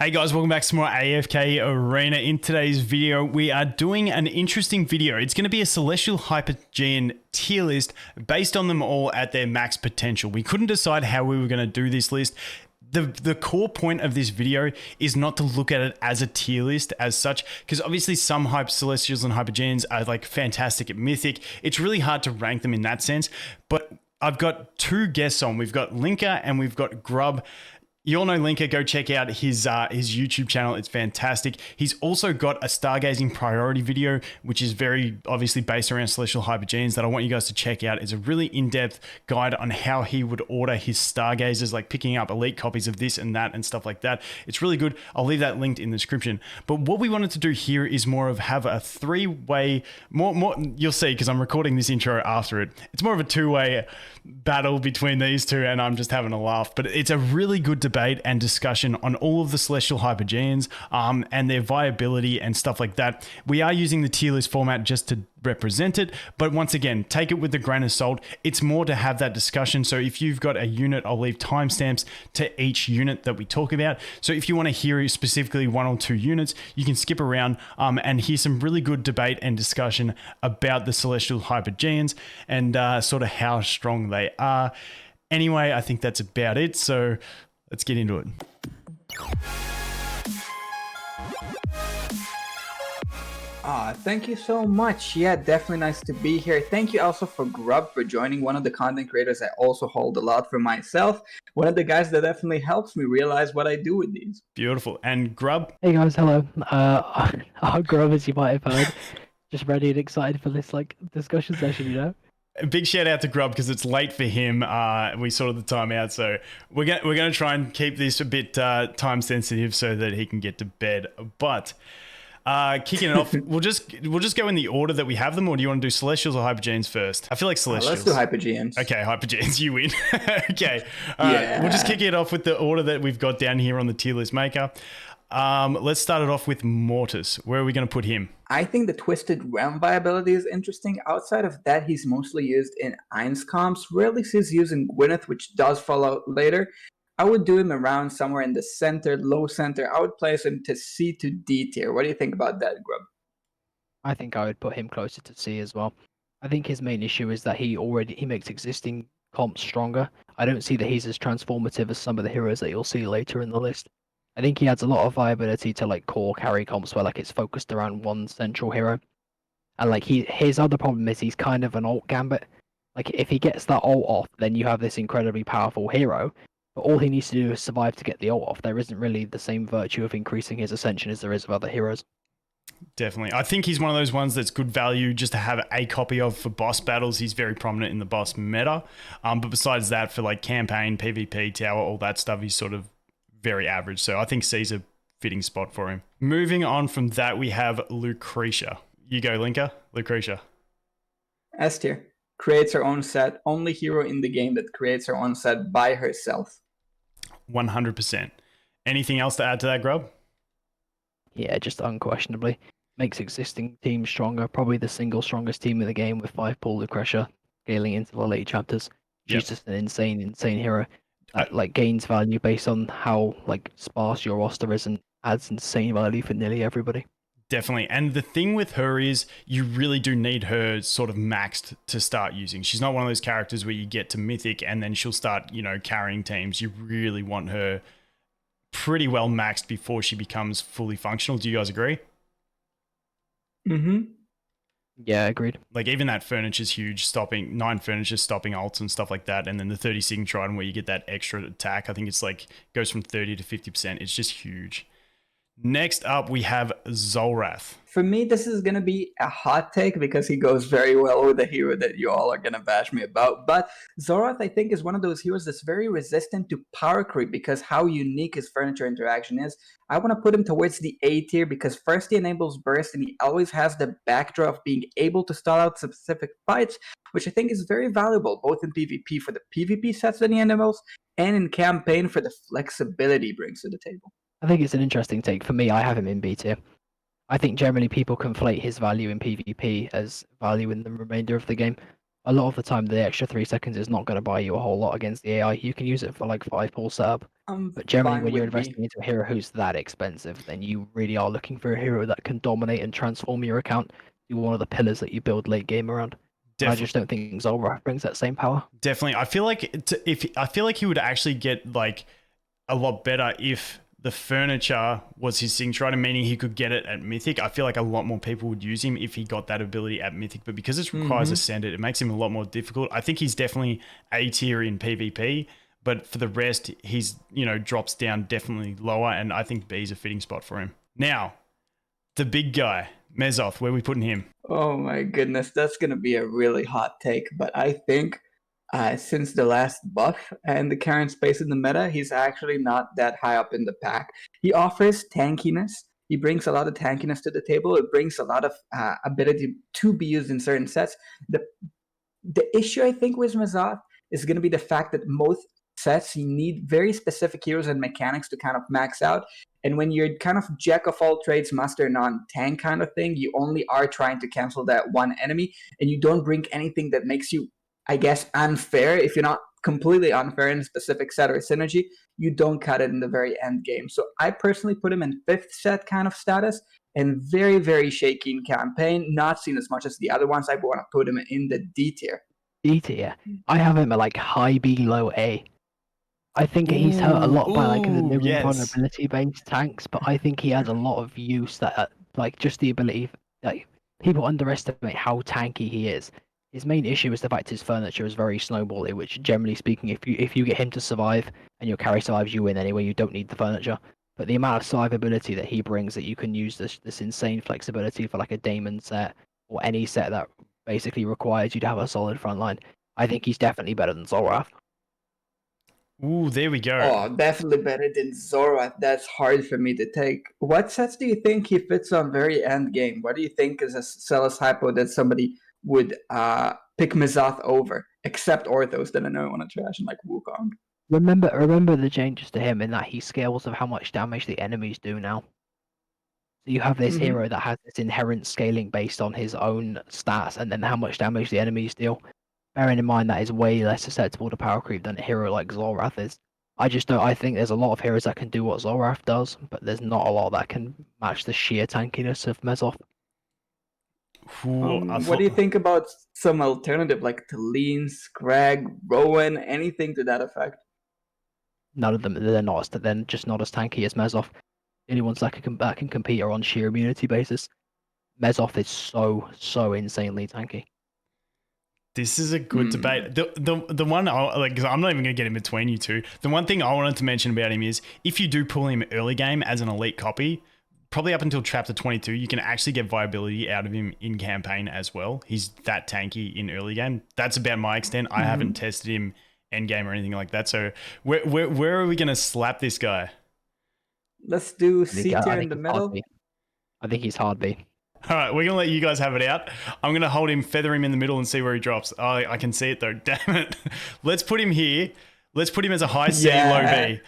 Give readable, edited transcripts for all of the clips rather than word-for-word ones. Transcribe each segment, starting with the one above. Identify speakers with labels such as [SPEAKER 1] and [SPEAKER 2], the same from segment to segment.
[SPEAKER 1] Hey guys, welcome back to more AFK Arena. In today's video, we are doing an interesting video. It's going to be a Celestial Hypogean tier list based on them all at their max potential. We couldn't decide how we were going to do this list. The core point of this video is not to look at it as a tier list as such, because obviously some Celestials and Hypogeans are like fantastic at Mythic. It's really hard to rank them in that sense, but I've got two guests on. We've got Linker and we've got Grub. You all know Linker, go check out his YouTube channel. It's fantastic. He's also got a Stargazing priority video, which is very obviously based around Celestial Hypogeans that I want you guys to check out. It's a really in-depth guide on how he would order his Stargazers, like picking up elite copies of this and that and stuff like that. It's really good. I'll leave that linked in the description. But what we wanted to do here is more of have a three-way, more you'll see because I'm recording this intro after it. It's more of a two-way battle between these two and I'm just having a laugh. But it's a really good debate and discussion on all of the Celestial Hypogeans and their viability and stuff like that. We are using the tier list format just to represent it, but once again, take it with a grain of salt. It's more to have that discussion. So if you've got a unit, I'll leave timestamps to each unit that we talk about. So if you want to hear specifically one or two units, you can skip around and hear some really good debate and discussion about the Celestial Hypogeans and sort of how strong they are. Anyway, I think that's about it. So let's get into it.
[SPEAKER 2] Thank you so much. Yeah, definitely nice to be here. Thank you also for Grub for joining, one of the content creators I also hold a lot for myself. One of the guys that definitely helps me realize what I do with these.
[SPEAKER 1] Beautiful. And Grub?
[SPEAKER 3] Hey guys, hello. I'm Grub, as you might have heard. Just ready and excited for this discussion session, you know?
[SPEAKER 1] A big shout out to Grub because it's late for him. We sorted the time out, so we're gonna try and keep this a bit time sensitive so that he can get to bed. But kicking it off, we'll just go in the order that we have them, or do you want to do Celestials or Hypogeans first? I feel like Celestials.
[SPEAKER 2] Let's do Hypogeans.
[SPEAKER 1] Okay, Hypogeans, you win. Okay, we'll just kick it off with the order that we've got down here on the tier list maker. Let's start it off with Mortis. Where are we going to put him?
[SPEAKER 2] I think the Twisted Realm viability is interesting. Outside of that, he's mostly used in Ainz comps. Rarely sees used in Gwyneth, which does fall out later. I would do him around somewhere in the center, low center. I would place him to C to D tier. What do you think about that, Grub?
[SPEAKER 3] I think I would put him closer to C as well. I think his main issue is that he makes existing comps stronger. I don't see that he's as transformative as some of the heroes that you'll see later in the list. I think he adds a lot of viability to like core carry comps where like it's focused around one central hero. And like his other problem is he's kind of an alt Gambit. Like if he gets that alt off, then you have this incredibly powerful hero. But all he needs to do is survive to get the ult off. There isn't really the same virtue of increasing his ascension as there is of other heroes.
[SPEAKER 1] Definitely. I think he's one of those ones that's good value just to have a copy of for boss battles. He's very prominent in the boss meta. But besides that, for like campaign, PvP, tower, all that stuff, he's sort of very average. So I think C's a fitting spot for him. Moving on from that, we have Lucretia. You go, Linker. Lucretia.
[SPEAKER 2] S tier. Creates her own set. Only hero in the game that creates her own set by herself.
[SPEAKER 1] 100%. Anything else to add to that, Grub?
[SPEAKER 3] Yeah, just unquestionably. Makes existing teams stronger. Probably the single strongest team in the game with 5-pool Lucretia scaling into the late chapters. She's just an insane hero. Like gains value based on how like sparse your roster is and adds insane value for nearly everybody.
[SPEAKER 1] Definitely. And the thing with her is you really do need her sort of maxed to start using. She's not one of those characters where you get to Mythic and then she'll start, carrying teams. You really want her pretty well maxed before she becomes fully functional. Do you guys agree?
[SPEAKER 2] Mm-hmm.
[SPEAKER 3] Yeah, agreed.
[SPEAKER 1] Like even that furniture's huge, 9 furniture stopping ults and stuff like that. And then the 30 Sign Trident where you get that extra attack. I think it's like goes from 30 to 50%. It's just huge. Next up, we have Zul'Rath.
[SPEAKER 2] For me, this is going to be a hot take because he goes very well with a hero that you all are going to bash me about. But Zul'Rath, I think, is one of those heroes that's very resistant to power creep because how unique his furniture interaction is. I want to put him towards the A tier because first he enables burst and he always has the backdraw of being able to stall out specific fights, which I think is very valuable both in PvP for the PvP sets that he enables and in campaign for the flexibility he brings to the table.
[SPEAKER 3] I think it's an interesting take. For me, I have him in B tier. I think generally people conflate his value in PvP as value in the remainder of the game. a lot of the time the extra 3 seconds is not going to buy you a whole lot against the AI. You can use it for like 5 pull setup.
[SPEAKER 2] I'm
[SPEAKER 3] But generally,
[SPEAKER 2] fine
[SPEAKER 3] when you're
[SPEAKER 2] with B.
[SPEAKER 3] investing into a hero who's that expensive, then you really are looking for a hero that can dominate and transform your account to one of the pillars that you build late game around. And I just don't think Zulrah brings that same power.
[SPEAKER 1] Definitely. I feel like I feel like he would actually get like a lot better if the furniture was his signature item, meaning he could get it at Mythic. I feel like a lot more people would use him if he got that ability at Mythic, but because it requires Ascended, it makes him a lot more difficult. I think he's definitely A tier in PvP, but for the rest, he's, drops down definitely lower, and I think B is a fitting spot for him. Now, the big guy, Mezoth, where are we putting him?
[SPEAKER 2] Oh my goodness, that's gonna be a really hot take, but I think since the last buff and the current space in the meta, he's actually not that high up in the pack. He offers tankiness. He brings a lot of tankiness to the table. It brings a lot of ability to be used in certain sets. The issue I think with Mezoth is going to be the fact that most sets you need very specific heroes and mechanics to kind of max out. And when you're kind of jack of all trades, master non-tank kind of thing, you only are trying to cancel that one enemy, and you don't bring anything that makes you, I guess, unfair. If you're not completely unfair in a specific set or synergy, you don't cut it in the very end game. So I personally put him in 5th set kind of status, and very, very shaky in campaign. Not seen as much as the other ones. I want to put him in the D tier.
[SPEAKER 3] D tier. I have him at like high B, low A. I think he's hurt a lot by like the mirroring vulnerability based tanks, but I think he has a lot of use that like just the ability, like people underestimate how tanky he is. His main issue is the fact his furniture is very snowbally, which generally speaking, if you get him to survive and your carry survives, you win anyway. You don't need the furniture. But the amount of survivability that he brings, that you can use this insane flexibility for like a Daemon set or any set that basically requires you to have a solid front line. I think he's definitely better than Zulrah.
[SPEAKER 1] Ooh, there we go.
[SPEAKER 2] Oh, definitely better than Zulrah. That's hard for me to take. What sets do you think he fits on very end game? What do you think is a Celis hypo that somebody would pick Mezoth over, except Orthos that I know I want to trash, and like Wukong?
[SPEAKER 3] Remember the changes to him in that he scales of how much damage the enemies do now. So you have this hero that has this inherent scaling based on his own stats and then how much damage the enemies deal. Bearing in mind that is way less susceptible to power creep than a hero like Zulrah is. I think there's a lot of heroes that can do what Zulrah does, but there's not a lot that can match the sheer tankiness of Mezoth.
[SPEAKER 2] What do you think about some alternative like Talene, Scrag, Rowan, anything to that effect?
[SPEAKER 3] None of them, they're just not as tanky as Mezoth. The only ones that can compete are on sheer immunity basis. Mezoth is so insanely tanky.
[SPEAKER 1] This is a good debate. The one because I'm not even gonna get in between you two. The one thing I wanted to mention about him is if you do pull him early game as an elite copy, probably up until chapter 22, you can actually get viability out of him in campaign as well. He's that tanky in early game. That's about my extent. I haven't tested him end game or anything like that. So where are we gonna slap this guy?
[SPEAKER 2] Let's do C tier in the middle.
[SPEAKER 3] I think he's hard B.
[SPEAKER 1] All right, we're going to let you guys have it out. I'm going to hold him, feather him in the middle and see where he drops. Oh, I can see it though. Damn it. Let's put him here. Let's put him as a high C, low B.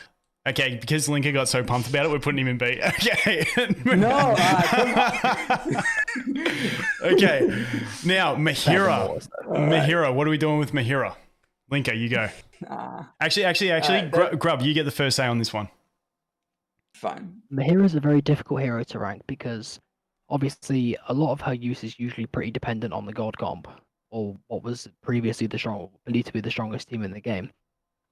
[SPEAKER 1] Okay, because Linka got so pumped about it, we're putting him in B. Okay.
[SPEAKER 2] No,
[SPEAKER 1] Okay. Now, Mahira. Mahira, what are we doing with Mahira? Linka, you go. Actually, Grub, you get the first say on this one.
[SPEAKER 2] Fine.
[SPEAKER 3] Mahira is a very difficult hero to rank because obviously a lot of her use is usually pretty dependent on the god comp or what was previously believed to be the strongest team in the game.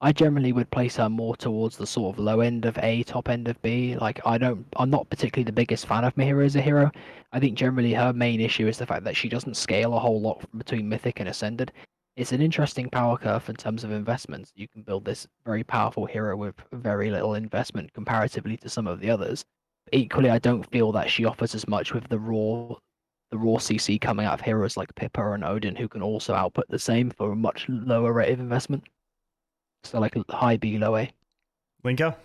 [SPEAKER 3] I generally would place her more towards the sort of low end of A, top end of B. Like I'm not particularly the biggest fan of Mahira as a hero. I think generally her main issue is the fact that she doesn't scale a whole lot between Mythic and Ascended. It's an interesting power curve in terms of investments. You can build this very powerful hero with very little investment comparatively to some of the others. Equally, I don't feel that she offers as much with the raw CC coming out of heroes like Pippa and Odin, who can also output the same for a much lower rate of investment. So like high B, low A.
[SPEAKER 1] Linka?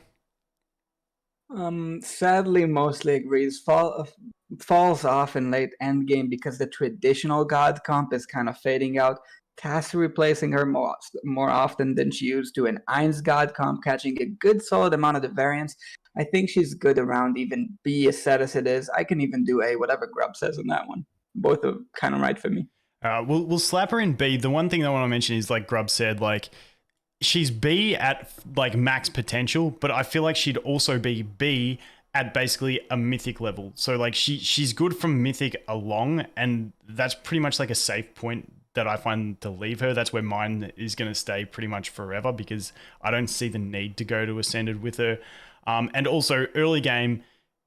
[SPEAKER 2] Sadly, mostly agrees. Falls off in late end game because the traditional god comp is kind of fading out. Cassie replacing her more often than she used to, and Ain's god comp catching a good solid amount of the variance. I think she's good around even B as set as it is. I can even do A, whatever Grub says on that one. Both are kind of right for me.
[SPEAKER 1] We'll slap her in B. The one thing I want to mention is, like Grub said, like she's B at like max potential, but I feel like she'd also be B at basically a mythic level. So like she's good from mythic along, and that's pretty much like a safe point that I find to leave her. That's where mine is going to stay pretty much forever, because I don't see the need to go to Ascended with her. And also early game,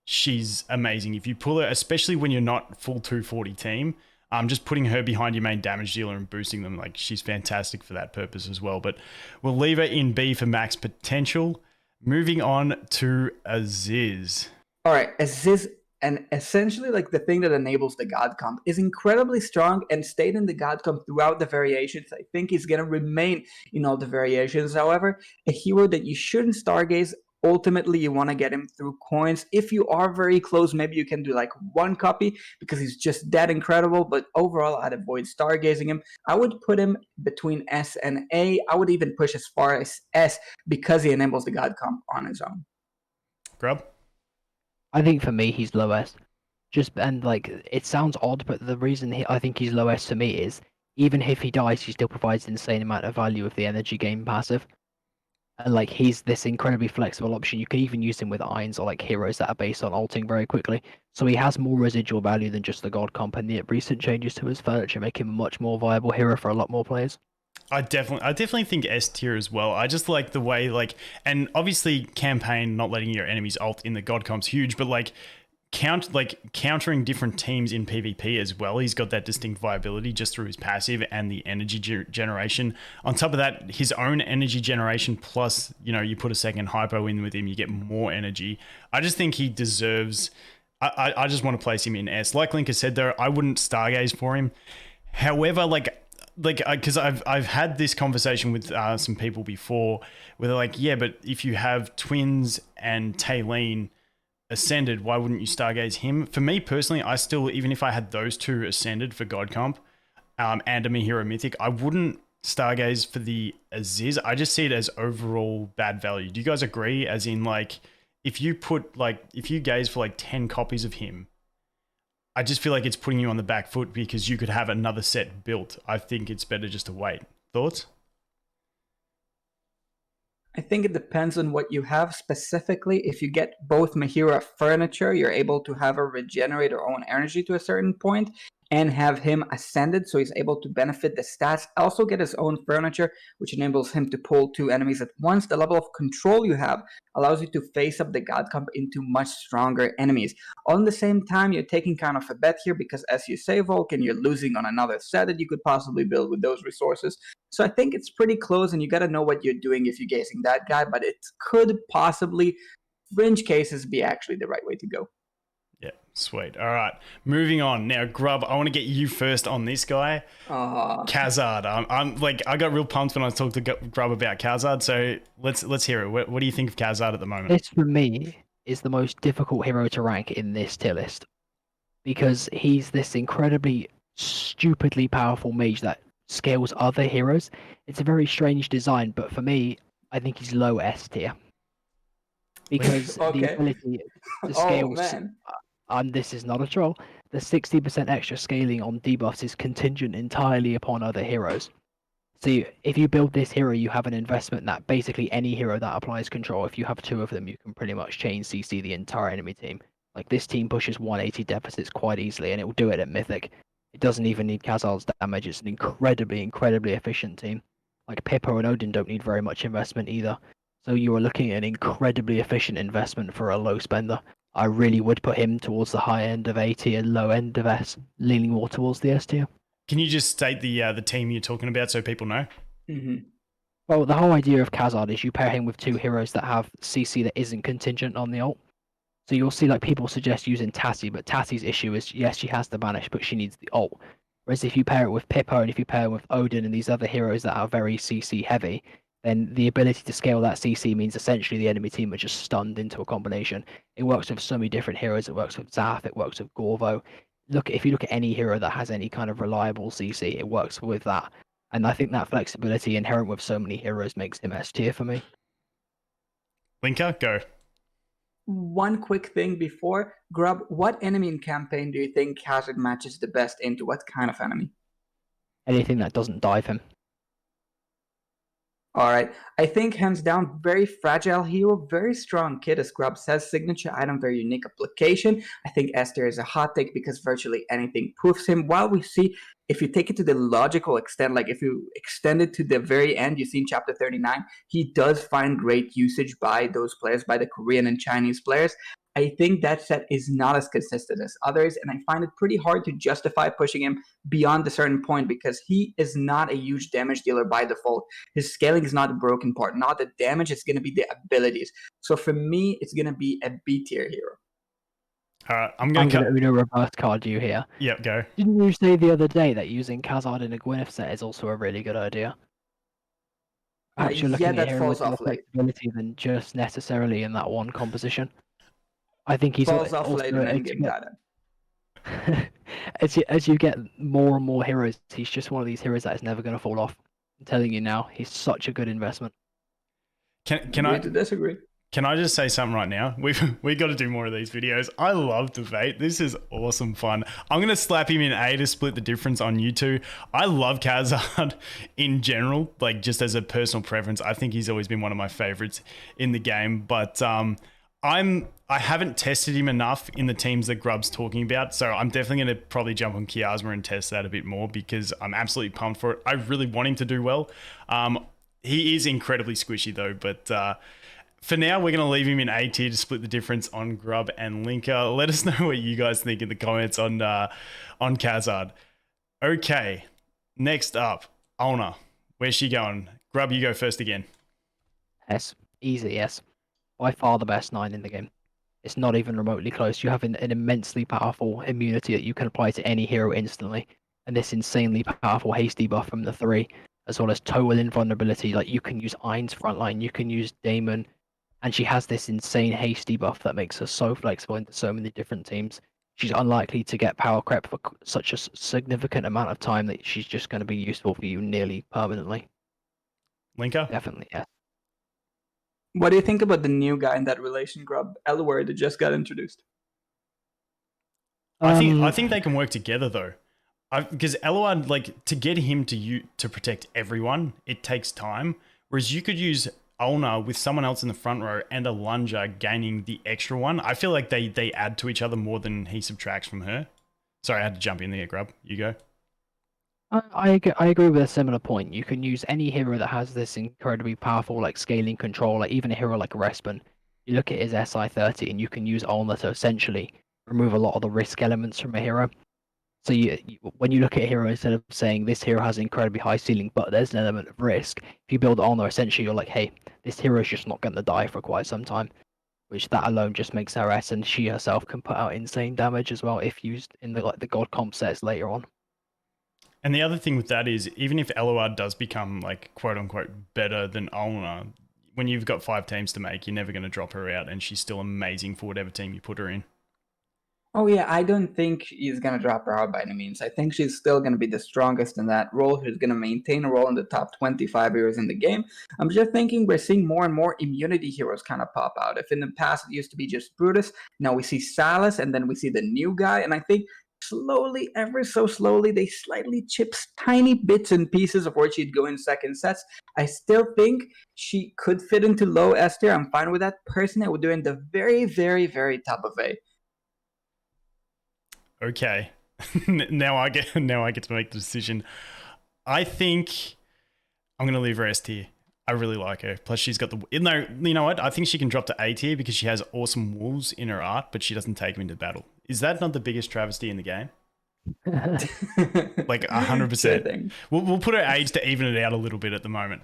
[SPEAKER 1] she's amazing. If you pull her, especially when you're not full 240 team, just putting her behind your main damage dealer and boosting them, like she's fantastic for that purpose as well. But we'll leave her in B for max potential. Moving on to Aziz.
[SPEAKER 2] All right, Aziz, and essentially like the thing that enables the God Comp is incredibly strong and stayed in the God Comp throughout the variations. I think he's going to remain in all the variations. However, a hero that you shouldn't stargaze. Ultimately, you want to get him through coins. If you are very close, maybe you can do like one copy because he's just that incredible. But overall, I'd avoid stargazing him. I would put him between S and A. I would even push as far as S because he enables the God Comp on his own.
[SPEAKER 1] Grub?
[SPEAKER 3] I think for me, he's lowest. And like, it sounds odd, but the reason I think he's lowest to me is even if he dies, he still provides an insane amount of value with the energy gain passive. And like, he's this incredibly flexible option. You can even use him with irons or like heroes that are based on ulting very quickly. So he has more residual value than just the God Comp, and the recent changes to his furniture make him a much more viable hero for a lot more players.
[SPEAKER 1] I definitely think S tier as well. I just like the way, like, and obviously campaign not letting your enemies ult in the God Comp's huge, but like countering different teams in PvP as well. He's got that distinct viability just through his passive and the energy generation. On top of that, his own energy generation plus, you know, you put a second hypo in with him, you get more energy. I just think he deserves. I just want to place him in S. Like Linker said though, I wouldn't stargaze for him. However, because I've had this conversation with some people before where they're like, yeah, but if you have Twins and Talene Ascended, why wouldn't you stargaze him? For me personally, I still, even if I had those two Ascended for God Comp and a Mihira Mythic, I wouldn't stargaze for the Aziz. I just see it as overall bad value. Do you guys agree? As in, like, if you gaze for like 10 copies of him, I just feel like it's putting you on the back foot because you could have another set built. I think it's better just to wait. Thoughts?
[SPEAKER 2] I think it depends on what you have specifically. If you get both Mihira furniture, you're able to have her regenerate her own energy to a certain point and have him ascended, so he's able to benefit the stats. Also get his own furniture, which enables him to pull two enemies at once. The level of control you have allows you to face up the God Comp into much stronger enemies. On the same time, you're taking kind of a bet here because, as you say, Vulcan, you're losing on another set that you could possibly build with those resources. So I think it's pretty close, and you got to know what you're doing if you're gazing that guy, but it could possibly, fringe cases, be actually the right way to go.
[SPEAKER 1] Yeah, sweet. All right, moving on. Now, Grub, I want to get you first on this guy. Khazard. I'm like, I got real pumped when I talked to Grub about Khazard, so let's hear it. What do you think of Khazard at the moment?
[SPEAKER 3] This, for me, is the most difficult hero to rank in this tier list because he's this incredibly stupidly powerful mage that scales other heroes. It's a very strange design, but for me, I think he's low S tier because the ability to scale. This is not a troll. The 60% extra scaling on debuffs is contingent entirely upon other heroes. So if you build this hero, you have an investment that basically any hero that applies control, if you have two of them, you can pretty much chain CC the entire enemy team. Like, this team pushes 180 deficits quite easily, and it will do it at Mythic. It doesn't even need Khazard's damage. It's an incredibly efficient team. Like, Pippa and Odin don't need very much investment either. So you are looking at an incredibly efficient investment for a low spender. I really would put him towards the high end of A tier, low end of S, leaning more towards the S tier.
[SPEAKER 1] Can you just state the team you're talking about so people know?
[SPEAKER 2] Mm-hmm.
[SPEAKER 3] Well, the whole idea of Khazard is you pair him with two heroes that have CC that isn't contingent on the ult. So you'll see like people suggest using Tati, but Tati's issue is, yes, she has the banish, but she needs the ult. Whereas if you pair it with Pippa and if you pair it with Odin and these other heroes that are very CC heavy, then the ability to scale that CC means essentially the enemy team are just stunned into a combination. It works with so many different heroes. It works with Zaf, it works with Gorvo. If you look at any hero that has any kind of reliable CC, it works with that. And I think that flexibility inherent with so many heroes makes him S tier for me.
[SPEAKER 1] Linker, go.
[SPEAKER 2] One quick thing before, Grub, what enemy in campaign do you think Khazard matches the best into? What kind of enemy?
[SPEAKER 3] anything that doesn't dive him.
[SPEAKER 2] All right. I think hands down, very fragile hero, very strong kid, as Grub says. Signature item, very unique application. I think Esther is a hot take because virtually anything proves him. While we see, if you take it to the logical extent, like if you extend it to the very end, you see in chapter 39, he does find great usage by those players, by the Korean and Chinese players. I think that set is not as consistent as others, and I find it pretty hard to justify pushing him beyond a certain point because he is not a huge damage dealer by default. His scaling is not the broken part, not the damage, it's going to be the abilities. So for me, it's going to be a B tier hero.
[SPEAKER 1] All right, I'm
[SPEAKER 3] I'm
[SPEAKER 1] going
[SPEAKER 3] going to Uno reverse card you here.
[SPEAKER 1] Yep, go.
[SPEAKER 3] Didn't you say the other day that using Khazad in a Gwyneth set is also a really good idea? Perhaps you're looking
[SPEAKER 2] Yeah,
[SPEAKER 3] at
[SPEAKER 2] that
[SPEAKER 3] him
[SPEAKER 2] falls
[SPEAKER 3] with more
[SPEAKER 2] off late.
[SPEAKER 3] flexibility than just necessarily in that one composition. I think he's
[SPEAKER 2] Falls off
[SPEAKER 3] also
[SPEAKER 2] late in endgame data.
[SPEAKER 3] as you get more and more heroes, he's just one of these heroes that is never going to fall off. I'm telling you now, he's such a good investment.
[SPEAKER 1] Can
[SPEAKER 2] Agree
[SPEAKER 1] I
[SPEAKER 2] to disagree?
[SPEAKER 1] Can I just say something right now? We got to do more of these videos. I love debate. This is awesome fun. I'm gonna slap him in A to split the difference on you two. I love Khazad in general, like just as a personal preference. I think he's always been one of my favorites in the game. But I haven't tested him enough in the teams that Grub's talking about, so I'm definitely gonna probably jump on Kiasma and test that a bit more because I'm absolutely pumped for it. I really want him to do well. He is incredibly squishy though, but. For now, we're going to leave him in A tier to split the difference on Grub and Linker. Let us know what you guys think in the comments on Khazad. Okay, next up, Ulna. Where's she going? Grub, you go first again.
[SPEAKER 3] S. Easy, yes. By far the best 9 in the game. It's not even remotely close. You have an immensely powerful immunity that you can apply to any hero instantly. And this insanely powerful hasty buff from the 3, as well as total invulnerability. Like you can use Ain's frontline, you can use Daemon, and she has this insane hasty buff that makes her so flexible into so many different teams. She's unlikely to get power creep for such a significant amount of time that she's just going to be useful for you nearly permanently.
[SPEAKER 1] Linker?
[SPEAKER 3] Definitely, yeah.
[SPEAKER 2] What do you think about the new guy in that relation, Grub? Elward, that just got introduced.
[SPEAKER 1] I think they can work together though. Because Eluard, like, to get him to protect everyone, it takes time. Whereas you could use Ulna with someone else in the front row and a Lunger gaining the extra one. I feel like they add to each other more than he subtracts from her. Sorry, I had to jump in there, Grub. You go.
[SPEAKER 3] I agree with a similar point. You can use any hero that has this incredibly powerful like scaling control, like even a hero like Respin. You look at his SI30 and you can use Ulna to essentially remove a lot of the risk elements from a hero. So when you look at a hero, instead of saying this hero has an incredibly high ceiling, but there's an element of risk, if you build Ulna, essentially you're like, hey, this hero is just not going to die for quite some time, which that alone just makes her S, and she herself can put out insane damage as well if used in the god comp sets later on.
[SPEAKER 1] And the other thing with that is, even if Eluard does become like quote unquote better than Ulna, when you've got 5 teams to make, you're never going to drop her out, and she's still amazing for whatever team you put her in.
[SPEAKER 2] Oh yeah, I don't think he's gonna drop her out by any means. I think she's still gonna be the strongest in that role. She's gonna maintain a role in the top 25 heroes in the game. I'm just thinking we're seeing more and more immunity heroes kind of pop out. If in the past it used to be just Brutus, now we see Salus, and then we see the new guy. And I think slowly, ever so slowly, they slightly chips tiny bits and pieces of where she'd go in second sets. I still think she could fit into low S tier. I'm fine with that. Personally, I would do it in the very, very, very top of A.
[SPEAKER 1] Okay, now I get to make the decision. I think I'm gonna leave her S tier. I really like her. Plus, she's got the. No, you know what? I think she can drop to A tier because she has awesome wolves in her art, but she doesn't take them into battle. Is that not the biggest travesty in the game? Like 100%. We'll put her age to even it out a little bit at the moment.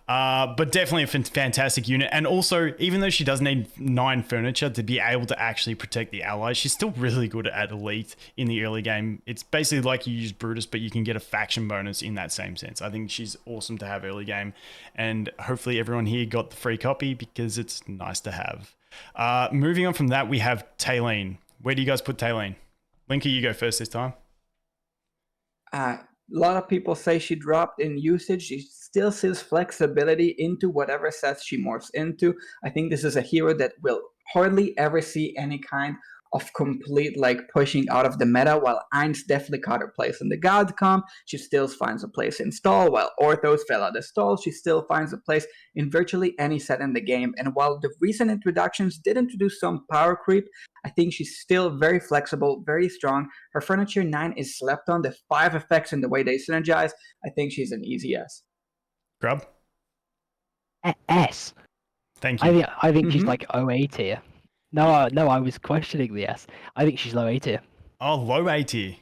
[SPEAKER 1] But definitely a fantastic unit. And also, even though she does need 9 furniture to be able to actually protect the allies, she's still really good at elite in the early game. It's basically like you use Brutus, but you can get a faction bonus in that same sense. I think she's awesome to have early game. And hopefully everyone here got the free copy because it's nice to have. Moving on from that, we have Talene. Where do you guys put Talene? Linker, you go first this time.
[SPEAKER 2] A lot of people say she dropped in usage. She still sees flexibility into whatever sets she morphs into. I think this is a hero that will hardly ever see any kind of complete like pushing out of the meta, while Ainz definitely caught her place in the God comp. She still finds a place in stall, while Orthos fell out of stall. She still finds a place in virtually any set in the game. And while the recent introductions did introduce some power creep, I think she's still very flexible, very strong. Her Furniture 9 is slept on. The 5 effects and the way they synergize, I think she's an easy S.
[SPEAKER 1] Grub?
[SPEAKER 3] S.
[SPEAKER 1] Thank you.
[SPEAKER 3] I think she's like OA tier. No, I was questioning the S. I think she's low A tier.
[SPEAKER 1] Oh, low A tier.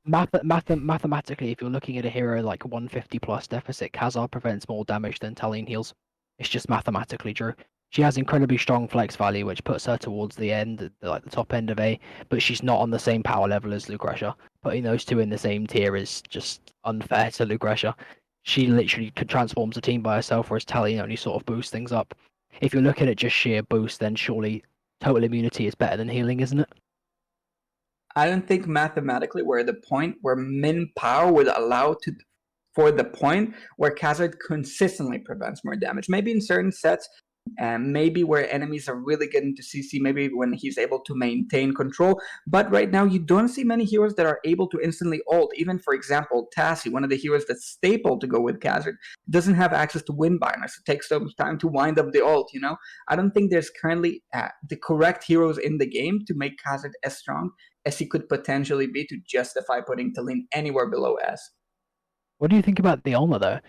[SPEAKER 3] Mathematically, if you're looking at a hero like 150 plus deficit, Khazar prevents more damage than Talene heals. It's just mathematically true. She has incredibly strong flex value, which puts her towards the end, like the top end of A, but she's not on the same power level as Lucretia. Putting those two in the same tier is just unfair to Lucretia. She literally transforms a team by herself, whereas Talene only sort of boosts things up. If you're looking at just sheer boost, then surely total immunity is better than healing, isn't it?
[SPEAKER 2] I don't think mathematically we're at the point where min power would allow to for the point where Khazard consistently prevents more damage. Maybe in certain sets, and maybe where enemies are really getting to CC, maybe when he's able to maintain control. But right now, you don't see many heroes that are able to instantly ult. Even, for example, Tassie, one of the heroes that's staple to go with Khazard, doesn't have access to Windbinders. It takes some time to wind up the ult, you know? I don't think there's currently the correct heroes in the game to make Khazard as strong as he could potentially be to justify putting Talene anywhere below S.
[SPEAKER 3] What do you think about the Ulna, though?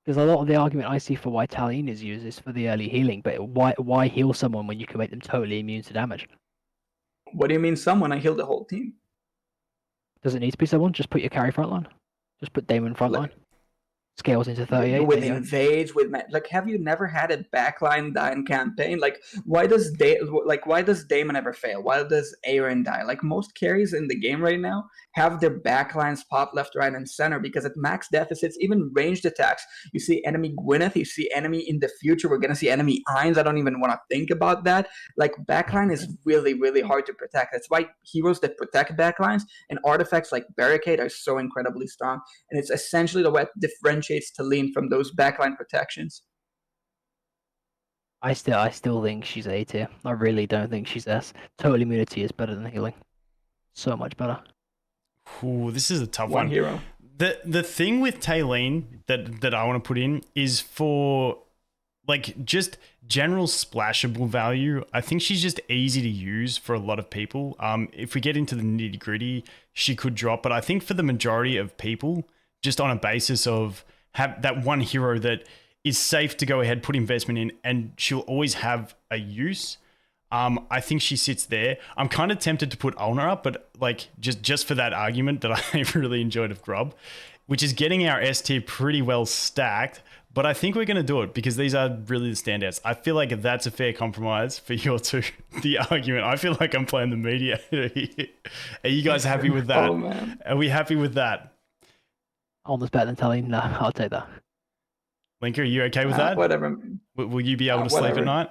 [SPEAKER 3] Because a lot of the argument I see for why Talene is used is for the early healing, but why heal someone when you can make them totally immune to damage?
[SPEAKER 2] What do you mean someone? I healed the whole team.
[SPEAKER 3] Does it need to be someone? Just put your carry frontline. Just put Damon frontline. Scales into 38.
[SPEAKER 2] With invades, with like, have you never had a backline die in campaign? Like, why does Damon ever fail? Why does Aaron die? Like, most carries in the game right now have their backlines pop left, right, and center because at max deficits, even ranged attacks, you see enemy Gwyneth, you see enemy in the future. We're gonna see enemy Ainz. I don't even want to think about that. Like, backline is really, really hard to protect. That's why heroes that protect backlines and artifacts like Barricade are so incredibly strong. And it's essentially the way it differentiates Talene from those backline protections.
[SPEAKER 3] I still think she's A tier. I really don't think she's S. Total immunity is better than healing. So much better.
[SPEAKER 1] Ooh, this is a tough one.
[SPEAKER 2] Hero.
[SPEAKER 1] The thing with Talene that I want to put in is for like just general splashable value. I think she's just easy to use for a lot of people. If we get into the nitty gritty, she could drop, but I think for the majority of people, just on a basis of have that one hero that is safe to go ahead, put investment in, and she'll always have a use. I think she sits there. I'm kind of tempted to put Ulna up, but like just for that argument that I really enjoyed of Grub, which is getting our S tier pretty well stacked. But I think we're going to do it because these are really the standouts. I feel like that's a fair compromise for your two, the argument. I feel like I'm playing the media. Are you guys happy with that?
[SPEAKER 2] Oh, man.
[SPEAKER 1] Are we happy with that?
[SPEAKER 3] Almost better than Talene. No, I'll take that.
[SPEAKER 1] Linker, are you okay with that?
[SPEAKER 2] Whatever.
[SPEAKER 1] Will you be able to sleep at night?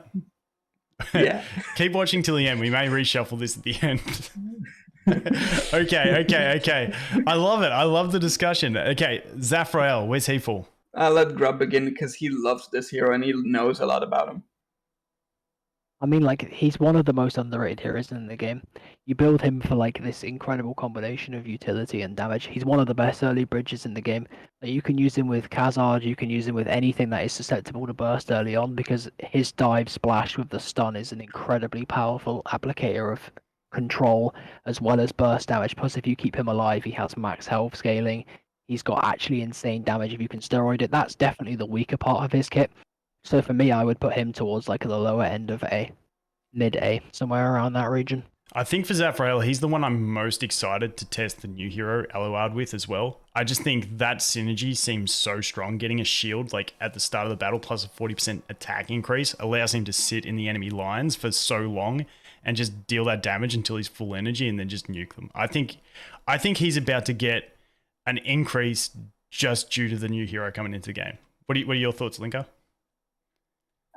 [SPEAKER 2] Yeah.
[SPEAKER 1] Keep watching till the end. We may reshuffle this at the end. Okay. I love it. I love the discussion. Okay, Zafrael, where's he for?
[SPEAKER 2] I'll let Grub begin because he loves this hero and he knows a lot about him.
[SPEAKER 3] I mean, like, he's one of the most underrated heroes in the game. You build him for, like, this incredible combination of utility and damage. He's one of the best early bridges in the game. You can use him with Khazard, you can use him with anything that is susceptible to burst early on, because his dive splash with the stun is an incredibly powerful applicator of control, as well as burst damage. Plus, if you keep him alive, he has max health scaling. He's got actually insane damage if you can steroid it. That's definitely the weaker part of his kit. So for me, I would put him towards like the lower end of A, mid A, somewhere around that region.
[SPEAKER 1] I think for Zafrael, he's the one I'm most excited to test the new hero Aluard with as well. I just think that synergy seems so strong. Getting a shield like at the start of the battle plus a 40% attack increase allows him to sit in the enemy lines for so long and just deal that damage until he's full energy and then just nuke them. I think he's about to get an increase just due to the new hero coming into the game. What are your thoughts, Linker?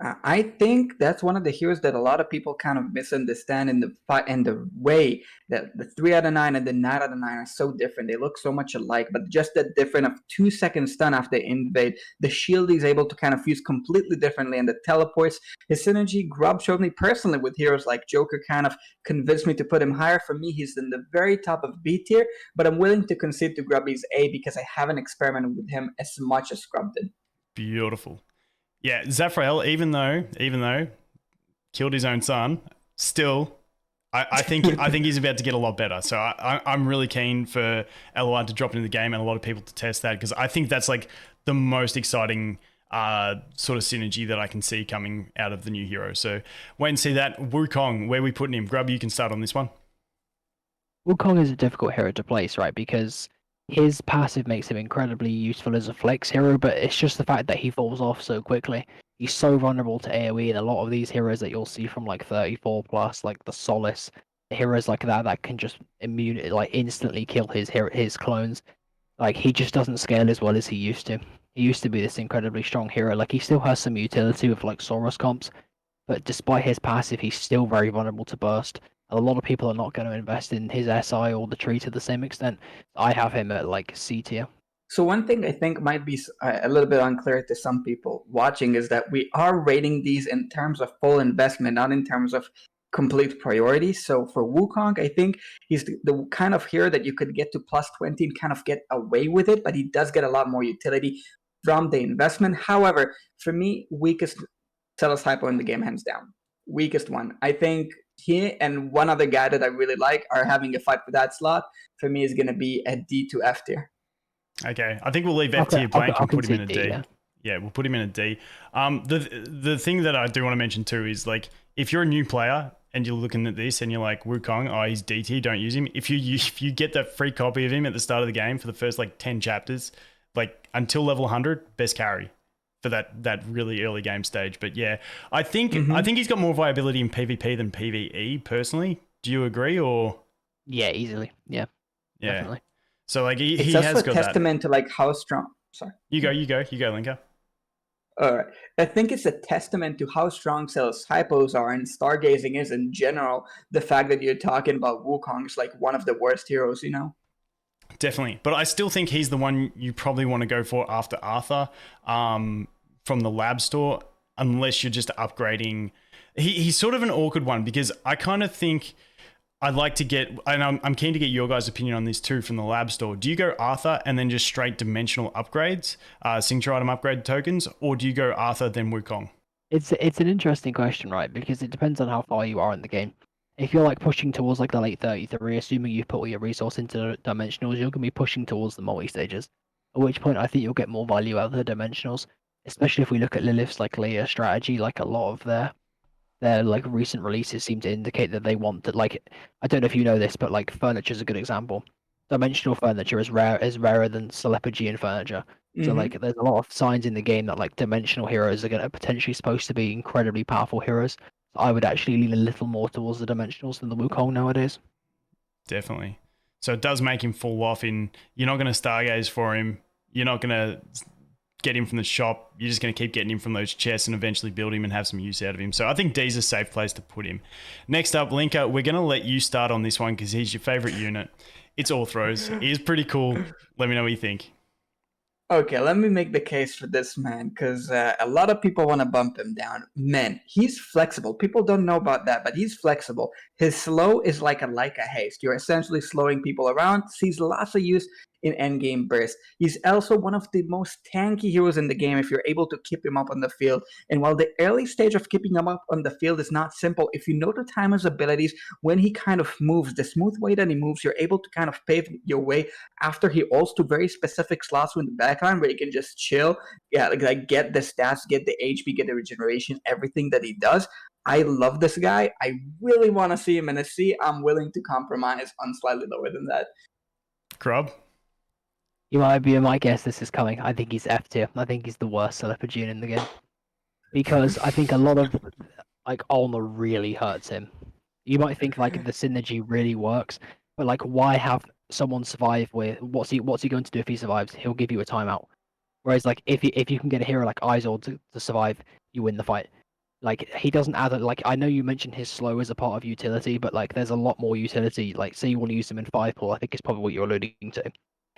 [SPEAKER 2] I think that's one of the heroes that a lot of people kind of misunderstand in the fight and the way that the 3 out of 9 and the 9 out of 9 are so different. They look so much alike, but just that different of 2 second stun after they invade. The shield is able to kind of fuse completely differently, and the teleports. His synergy, Grub showed me personally with heroes like Joker, kind of convinced me to put him higher. For me, he's in the very top of B tier, but I'm willing to concede to Grubby's A because I haven't experimented with him as much as Grub did.
[SPEAKER 1] Beautiful. Yeah, Zafrael, even though killed his own son, still, I think he's about to get a lot better. So I'm really keen for LOI to drop into the game and a lot of people to test that, because I think that's like the most exciting sort of synergy that I can see coming out of the new hero. So wait and see that. Wukong, where are we putting him? Grub, you can start on this one.
[SPEAKER 3] Wukong is a difficult hero to place, right? Because his passive makes him incredibly useful as a flex hero, but it's just the fact that he falls off so quickly. He's so vulnerable to AoE, and a lot of these heroes that you'll see from like 34 plus, like the Solace, heroes like that can just instantly kill his clones. Like, he just doesn't scale as well as he used to. He used to be this incredibly strong hero. Like, he still has some utility with like Soros comps, but despite his passive, he's still very vulnerable to burst. A lot of people are not going to invest in his SI or the tree to the same extent. I have him at like C tier.
[SPEAKER 2] So one thing I think might be a little bit unclear to some people watching is that we are rating these in terms of full investment, not in terms of complete priority. So for Wukong, I think he's the kind of hero that you could get to plus 20 and kind of get away with it, but he does get a lot more utility from the investment. However, for me, weakest Celos Hypo in the game, hands down. Weakest one. I think he and one other guy that I really like are having a fight for that slot. For me, is going to be a D to F tier.
[SPEAKER 1] Okay, I think we'll leave F tier blank and put him in a D.
[SPEAKER 3] Yeah,
[SPEAKER 1] we'll put him in a D. The thing that I do want to mention too is, like, if you're a new player and you're looking at this and you're like, Wukong, oh, he's D tier, don't use him. If you get that free copy of him at the start of the game for the first like 10 chapters, like until level 100, best carry for that really early game stage. But yeah, I think he's got more viability in PvP than PvE personally. Do you agree? Or
[SPEAKER 3] yeah, easily. Yeah, definitely.
[SPEAKER 1] So like he
[SPEAKER 2] it's
[SPEAKER 1] has
[SPEAKER 2] also
[SPEAKER 1] got
[SPEAKER 2] a testament to like how strong. Sorry.
[SPEAKER 1] You go, Linker.
[SPEAKER 2] All right. I think it's a testament to how strong Celos Hypos are and Stargazing is in general. The fact that you're talking about Wukong is like one of the worst heroes, you know?
[SPEAKER 1] Definitely. But I still think he's the one you probably want to go for after Arthur from the lab store, unless you're just upgrading. He's sort of an awkward one, because I kind of think I'd like to get, and I'm keen to get your guys' opinion on this too from the lab store. Do you go Arthur and then just straight dimensional upgrades, signature item upgrade tokens, or do you go Arthur then Wukong?
[SPEAKER 3] It's an interesting question, right? Because it depends on how far you are in the game. If you're like pushing towards like the late 33, assuming you've put all your resource into dimensionals, you're gonna be pushing towards the multi stages. At which point I think you'll get more value out of the dimensionals, especially if we look at Lilith's like layer strategy. Like, a lot of their like recent releases seem to indicate that they want to, like, I don't know if you know this, but like furniture is a good example. Dimensional furniture is rarer than Celepigean furniture. So like, there's a lot of signs in the game that like dimensional heroes are gonna potentially supposed to be incredibly powerful heroes. I would actually lean a little more towards the dimensionals than the Wukong nowadays.
[SPEAKER 1] Definitely. So it does make him fall off in, you're not going to Stargaze for him. You're not going to get him from the shop. You're just going to keep getting him from those chests and eventually build him and have some use out of him. So I think D's a safe place to put him. Next up, Linker, we're going to let you start on this one because he's your favorite unit. It's Orthros. He is pretty cool. Let me know what you think.
[SPEAKER 2] Okay, let me make the case for this man, because a lot of people want to bump him down. Man, he's flexible. People don't know about that, but he's flexible. His slow is like a haste. You're essentially slowing people around. Sees lots of use in endgame burst. He's also one of the most tanky heroes in the game if you're able to keep him up on the field. And while the early stage of keeping him up on the field is not simple, if you know the timer's abilities, when he kind of moves, the smooth way that he moves, you're able to kind of pave your way after he ults to very specific slots in the backline where you can just chill, like get the stats, get the HP, get the regeneration, everything that he does. I love this guy. I really want to see him in a C. I'm willing to compromise on slightly lower than that.
[SPEAKER 1] Grub?
[SPEAKER 3] You might guess this is coming. I think he's F tier. I think he's the worst Celepigean in the game. Because I think a lot of like Ulna really hurts him. You might think like the synergy really works, but like, why have someone survive with what's he going to do if he survives? He'll give you a timeout. Whereas like if you can get a hero like Izor to survive, you win the fight. Like he doesn't add like I know you mentioned his slow as a part of utility, but like there's a lot more utility. Like say you want to use him in 5 pull, I think it's probably what you're alluding to.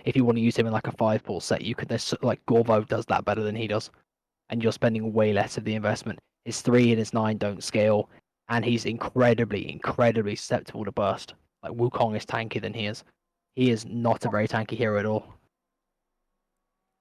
[SPEAKER 3] If you want to use him in like a 5 pull set, you could there's like Gorvo does that better than he does, and you're spending way less of the investment. His 3 and his 9 don't scale, and he's incredibly susceptible to burst. Like Wukong is tankier than he is. He is not a very tanky hero at all.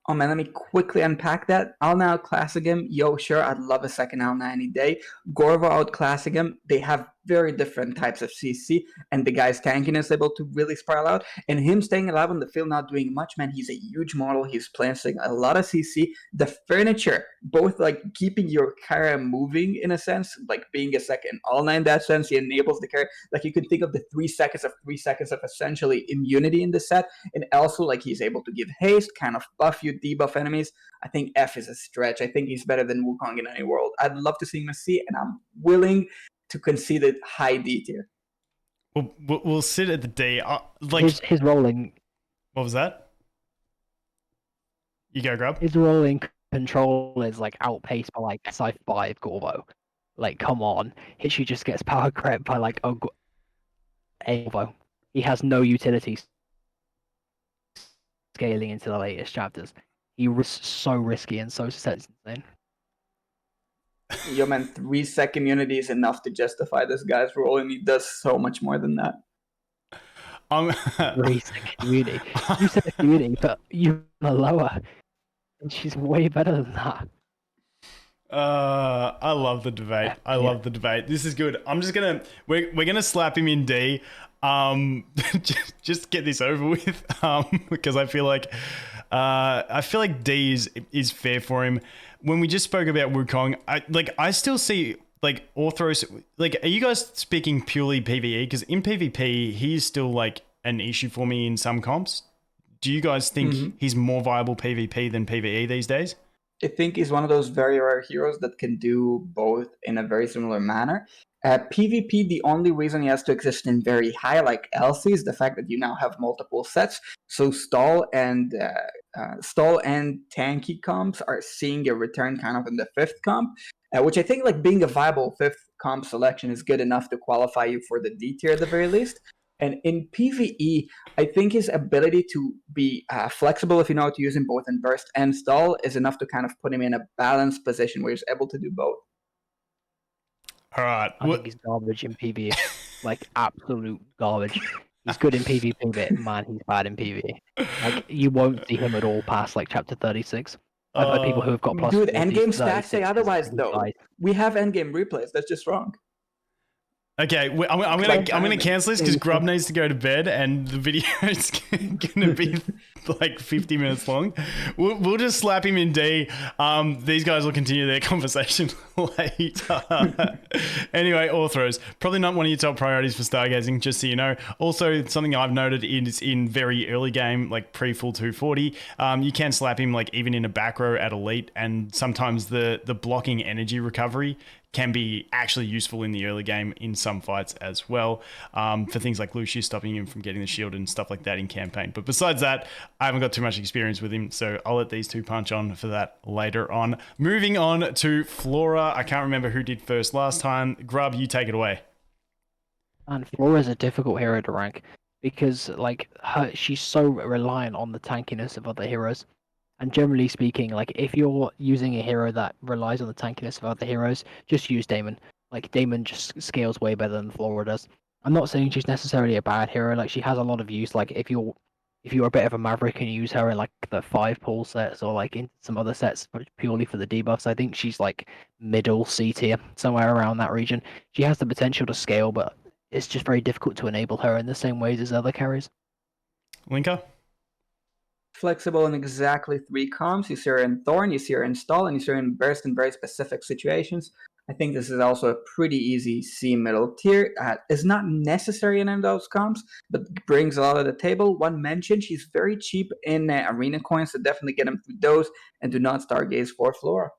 [SPEAKER 2] Oh man, let me quickly unpack that. Al classing him. Yo, sure, I'd love a second Al any day. Gorva outclassing him. They have very different types of CC, and the guy's tankiness is able to really spiral out. And him staying alive on the field, not doing much, man. He's a huge model. He's placing a lot of CC. The furniture, both like keeping your Kara moving in a sense, like being a second All-9 in that sense, he enables the Kara. Like you can think of the 3 seconds of essentially immunity in the set, and also like he's able to give haste, kind of buff you, debuff enemies. I think F is a stretch. I think he's better than Wukong in any world. I'd love to see him a C, and I'm willing to concede it high D tier.
[SPEAKER 1] We'll sit at the D. Like
[SPEAKER 3] his rolling.
[SPEAKER 1] What was that? You go, Grub.
[SPEAKER 3] His rolling control is like outpaced by like SI5 Gorvo. Like, come on. Hitchy just gets power crept by like a Gorvo. He has no utility scaling into the latest chapters. He was so risky and so insane.
[SPEAKER 2] Yo, man, 3 sec immunity is enough to justify this guy's role, and he does so much more than that.
[SPEAKER 3] 3 sec immunity. You said immunity, but you're lower. And she's way better than that.
[SPEAKER 1] I love the debate. I love the debate. This is good. I'm just gonna we're gonna slap him in D. Just get this over with. Because I feel like D is fair for him. When we just spoke about Wukong, I still see like Orthros. Like, are you guys speaking purely PvE? Because in PvP, he's still like an issue for me in some comps. Do you guys think he's more viable PvP than PvE these days?
[SPEAKER 2] I think he's one of those very rare heroes that can do both in a very similar manner. PvP, the only reason he has to exist in very high, like Elsie, is the fact that you now have multiple sets. So stall and tanky comps are seeing a return kind of in the 5th comp, which I think like being a viable 5th comp selection is good enough to qualify you for the D tier at the very least. And in PvE, I think his ability to be flexible, if you know how to use him both in burst and stall, is enough to kind of put him in a balanced position where he's able to do both.
[SPEAKER 1] All right.
[SPEAKER 3] I think he's garbage in PvE. Like, absolute garbage. He's good in PvP, but man, he's bad in PvE. Like, you won't see him at all past like chapter 36. I've heard people who have got plus.
[SPEAKER 2] Dude, endgame stats say otherwise, though. We have endgame replays. That's just wrong.
[SPEAKER 1] Okay, I'm gonna cancel this because Grub needs to go to bed, and the video is gonna be like 50 minutes long. We'll just slap him in D. These guys will continue their conversation later. Anyway, Orthros, probably not one of your top priorities for stargazing, just so you know. Also, something I've noted is in very early game, like pre-full 240, you can slap him like even in a back row at elite, and sometimes the blocking energy recovery can be actually useful in the early game in some fights as well, for things like Lucius stopping him from getting the shield and stuff like that in campaign. But besides that, I haven't got too much experience with him, so I'll let these two punch on for that later on. Moving on to Flora. I can't remember who did first last time. Grub, you take it away.
[SPEAKER 3] And Flora's a difficult hero to rank because like she's so reliant on the tankiness of other heroes. And generally speaking, like if you're using a hero that relies on the tankiness of other heroes, just use Daemon. Like Daemon just scales way better than Flora does. I'm not saying she's necessarily a bad hero. Like she has a lot of use. Like if you're a bit of a maverick and you use her in like the 5 pull sets or like in some other sets purely for the debuffs, I think she's like middle C tier, somewhere around that region. She has the potential to scale, but it's just very difficult to enable her in the same ways as other carries.
[SPEAKER 1] Linker?
[SPEAKER 2] Flexible in exactly 3 comps. You see her in Thorn, you see her in Stall, and you see her in Burst in very specific situations. I think this is also a pretty easy C middle tier. It's not necessary in any of those comps, but brings a lot of the table. One mention, she's very cheap in arena coins, so definitely get them through those, and do not stargaze for Flora.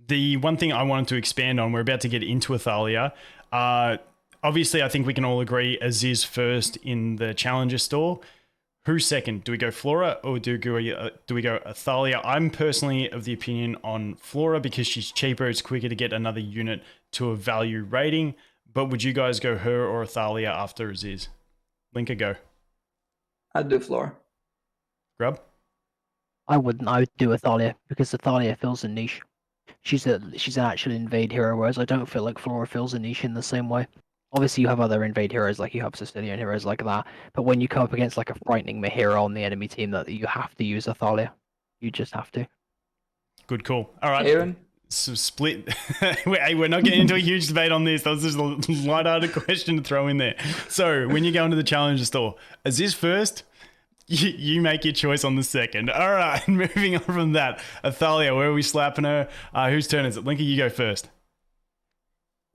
[SPEAKER 1] The one thing I wanted to expand on, we're about to get into Athalia. Obviously, I think we can all agree Aziz first in the Challenger store. Who's second? Do we go Flora or do we go Athalia? I'm personally of the opinion on Flora because she's cheaper. It's quicker to get another unit to a value rating. But would you guys go her or Athalia after Aziz? Linka, go.
[SPEAKER 2] I'd do Flora.
[SPEAKER 1] Grub?
[SPEAKER 3] I wouldn't. I would do Athalia because Athalia fills a niche. She's an actual invade hero, whereas I don't feel like Flora fills a niche in the same way. Obviously, you have other invade heroes, like you have Sicilian heroes like that. But when you come up against like a frightening hero on the enemy team, that you have to use Athalia. You just have to.
[SPEAKER 1] Good call. All right.
[SPEAKER 2] Aaron?
[SPEAKER 1] So split. Hey, we're not getting into a huge debate on this. That was just a light-hearted question to throw in there. So when you go into the challenger store, Aziz first, you make your choice on the second. All right, moving on from that. Athalia, where are we slapping her? Whose turn is it? Linka, you go first.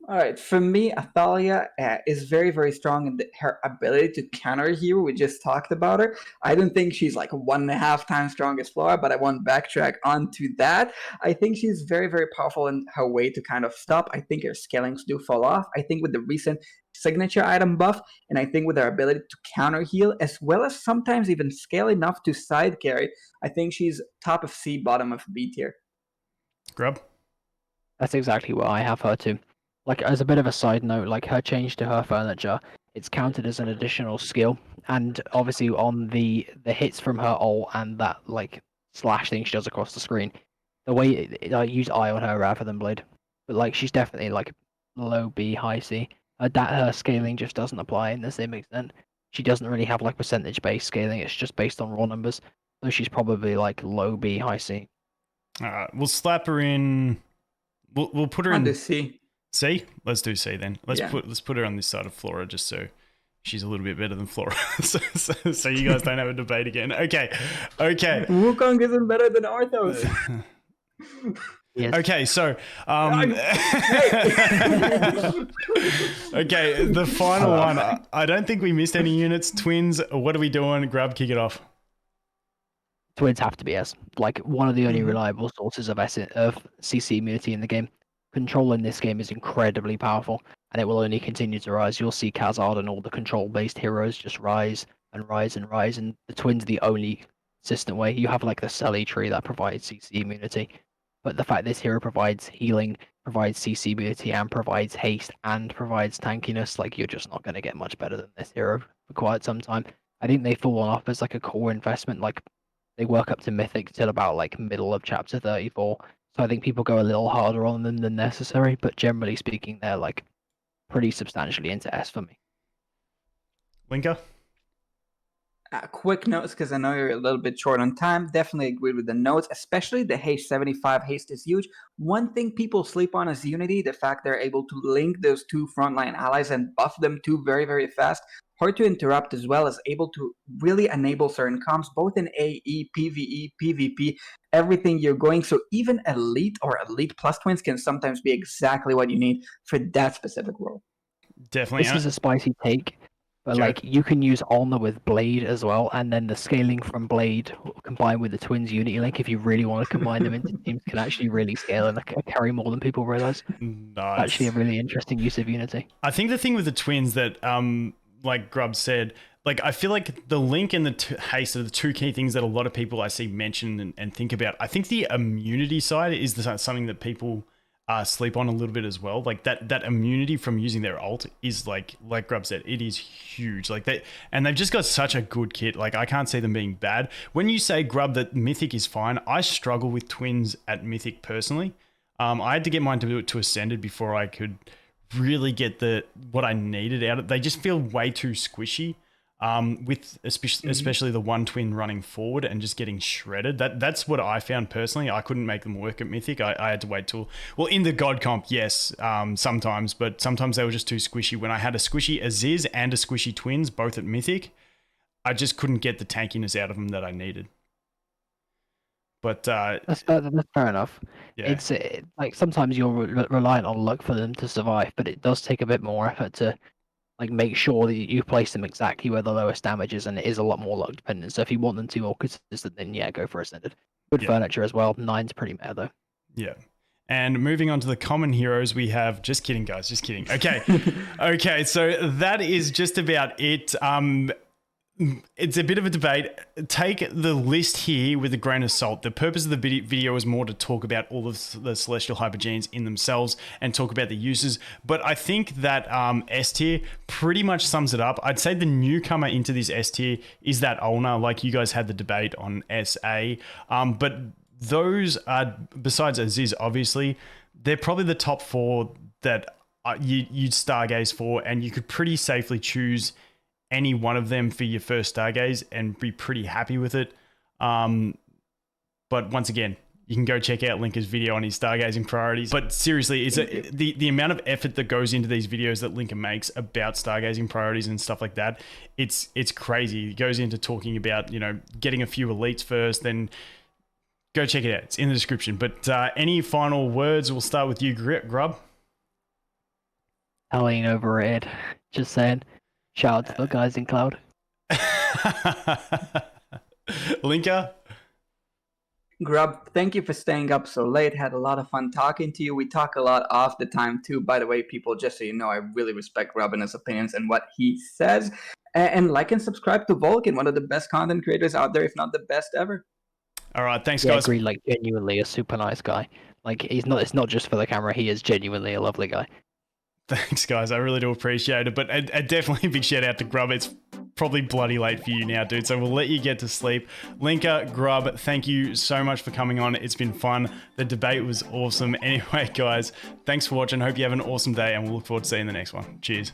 [SPEAKER 2] All right, for me, Athalia is very, very strong in her ability to counter hero. We just talked about her. I don't think she's like 1.5 times strong as Flora, but I want to backtrack onto that. I think she's very, very powerful in her way to kind of stop. I think her scalings do fall off. I think with the recent signature item buff, and I think with her ability to counter heal, as well as sometimes even scale enough to side carry, I think she's top of C, bottom of B tier.
[SPEAKER 1] Grub?
[SPEAKER 3] That's exactly what I have her too. Like, as a bit of a side note, like her change to her furniture, it's counted as an additional skill, and obviously on the hits from her ult and that like slash thing she does across the screen, the way I use eye on her rather than blade, but like she's definitely like low B, high C. Her scaling just doesn't apply in the same extent. She doesn't really have like percentage based scaling. It's just based on raw numbers, so she's probably like low B, high C.
[SPEAKER 1] All right, we'll slap her in. We'll put her
[SPEAKER 2] On
[SPEAKER 1] in
[SPEAKER 2] the C.
[SPEAKER 1] C? Let's do C then. Let's
[SPEAKER 2] Yeah.
[SPEAKER 1] put her on this side of Flora just so she's a little bit better than Flora. so you guys don't have a debate again. Okay.
[SPEAKER 2] Wukong isn't better than Arthos.
[SPEAKER 3] Yes.
[SPEAKER 1] Okay, so okay, the final one. I don't think we missed any units. Twins, what are we doing? Grab, kick it off.
[SPEAKER 3] Twins have to be S. Like one of the only reliable sources of CC immunity in the game. Control in this game is incredibly powerful, and it will only continue to rise. You'll see Khazard and all the control-based heroes just rise and rise and rise, and the Twins are the only consistent way. You have like the Selly tree that provides CC immunity, but the fact this hero provides healing, provides CC immunity, and provides haste, and provides tankiness, like you're just not going to get much better than this hero for quite some time. I think they've fallen off as like a core investment, like they work up to Mythic till about like middle of chapter 34. So I think people go a little harder on them than necessary, but generally speaking, they're like pretty substantially into S for me.
[SPEAKER 1] Linka?
[SPEAKER 2] Quick notes, because I know you're a little bit short on time. Definitely agreed with the notes, especially the haste 75 haste is huge. One thing people sleep on is Unity, the fact they're able to link those two frontline allies and buff them too very, very fast. Hard to interrupt, as well as able to really enable certain comps, both in AE, PvE, PvP, everything you're going. So even Elite or Elite Plus Twins can sometimes be exactly what you need for that specific role.
[SPEAKER 1] Definitely.
[SPEAKER 3] This is a spicy take, but
[SPEAKER 1] Sure.
[SPEAKER 3] like you can use Ulna with Blade as well, and then the scaling from Blade combined with the Twins Unity Link, if you really want to combine them into teams, can actually really scale and carry more than people realize.
[SPEAKER 1] Nice.
[SPEAKER 3] Actually, a really interesting use of Unity.
[SPEAKER 1] I think the thing with the Twins that, like Grub said, like I feel like the link and the haste are the two key things that a lot of people I see mention and think about. I think the immunity side is something that people sleep on a little bit as well. Like that immunity from using their ult is like Grub said, it is huge. Like and they've just got such a good kit. Like I can't see them being bad. When you say, Grub, that Mythic is fine, I struggle with Twins at Mythic personally. I had to get mine to Ascended before I could really get what I needed out of it. They just feel way too squishy. With especially the one twin running forward and just getting shredded. That's what I found personally. I couldn't make them work at Mythic. I had to wait till, well, in the God comp, yes, sometimes, but sometimes they were just too squishy. When I had a squishy Aziz and a squishy Twins, both at Mythic, I just couldn't get the tankiness out of them that I needed. But
[SPEAKER 3] that's fair enough.
[SPEAKER 1] yeah.
[SPEAKER 3] It's like sometimes you're reliant on luck for them to survive, but it does take a bit more effort to like make sure that you place them exactly where the lowest damage is, and it is a lot more luck dependent. So if you want them to be more consistent, then yeah, go for Ascended. Good furniture as well. 9's pretty meta though.
[SPEAKER 1] Yeah. And moving on to the common heroes, we have, just kidding guys, just kidding. Okay. Okay, so that is just about it. It's a bit of a debate. Take the list here with a grain of salt. The purpose of the video is more to talk about all of the Celestial Hypergenes in themselves and talk about the uses. But I think that S tier pretty much sums it up. I'd say the newcomer into this S tier is that Ulna, like you guys had the debate on SA. But those are, besides Aziz, obviously, they're probably the top 4 that you'd stargaze for, and you could pretty safely choose any one of them for your first stargaze and be pretty happy with it. But once again, you can go check out Linka's video on his stargazing priorities. But seriously, the amount of effort that goes into these videos that Linka makes about stargazing priorities and stuff like that, it's crazy. He goes into talking about, you know, getting a few elites first, then go check it out. It's in the description. But any final words? We'll start with you, Grub.
[SPEAKER 3] Helene overrated. Just saying. Shout out to the guys in Cloud.
[SPEAKER 1] Linka?
[SPEAKER 2] Grub, thank you for staying up so late. Had a lot of fun talking to you. We talk a lot off the time too. By the way, people, just so you know, I really respect Grub and his opinions and what he says. And like and subscribe to Vulcan, one of the best content creators out there, if not the best ever.
[SPEAKER 1] All right, thanks,
[SPEAKER 3] Yeah, I
[SPEAKER 1] guys.
[SPEAKER 3] agree. Like, genuinely a super nice guy. Like, he's not. It's not just for the camera. He is genuinely a lovely guy.
[SPEAKER 1] Thanks, guys. I really do appreciate it. But definitely a big shout out to Grub. It's probably bloody late for you now, dude. So we'll let you get to sleep. Linka, Grub, thank you so much for coming on. It's been fun. The debate was awesome. Anyway, guys, thanks for watching. Hope you have an awesome day, and we'll look forward to seeing the next one. Cheers.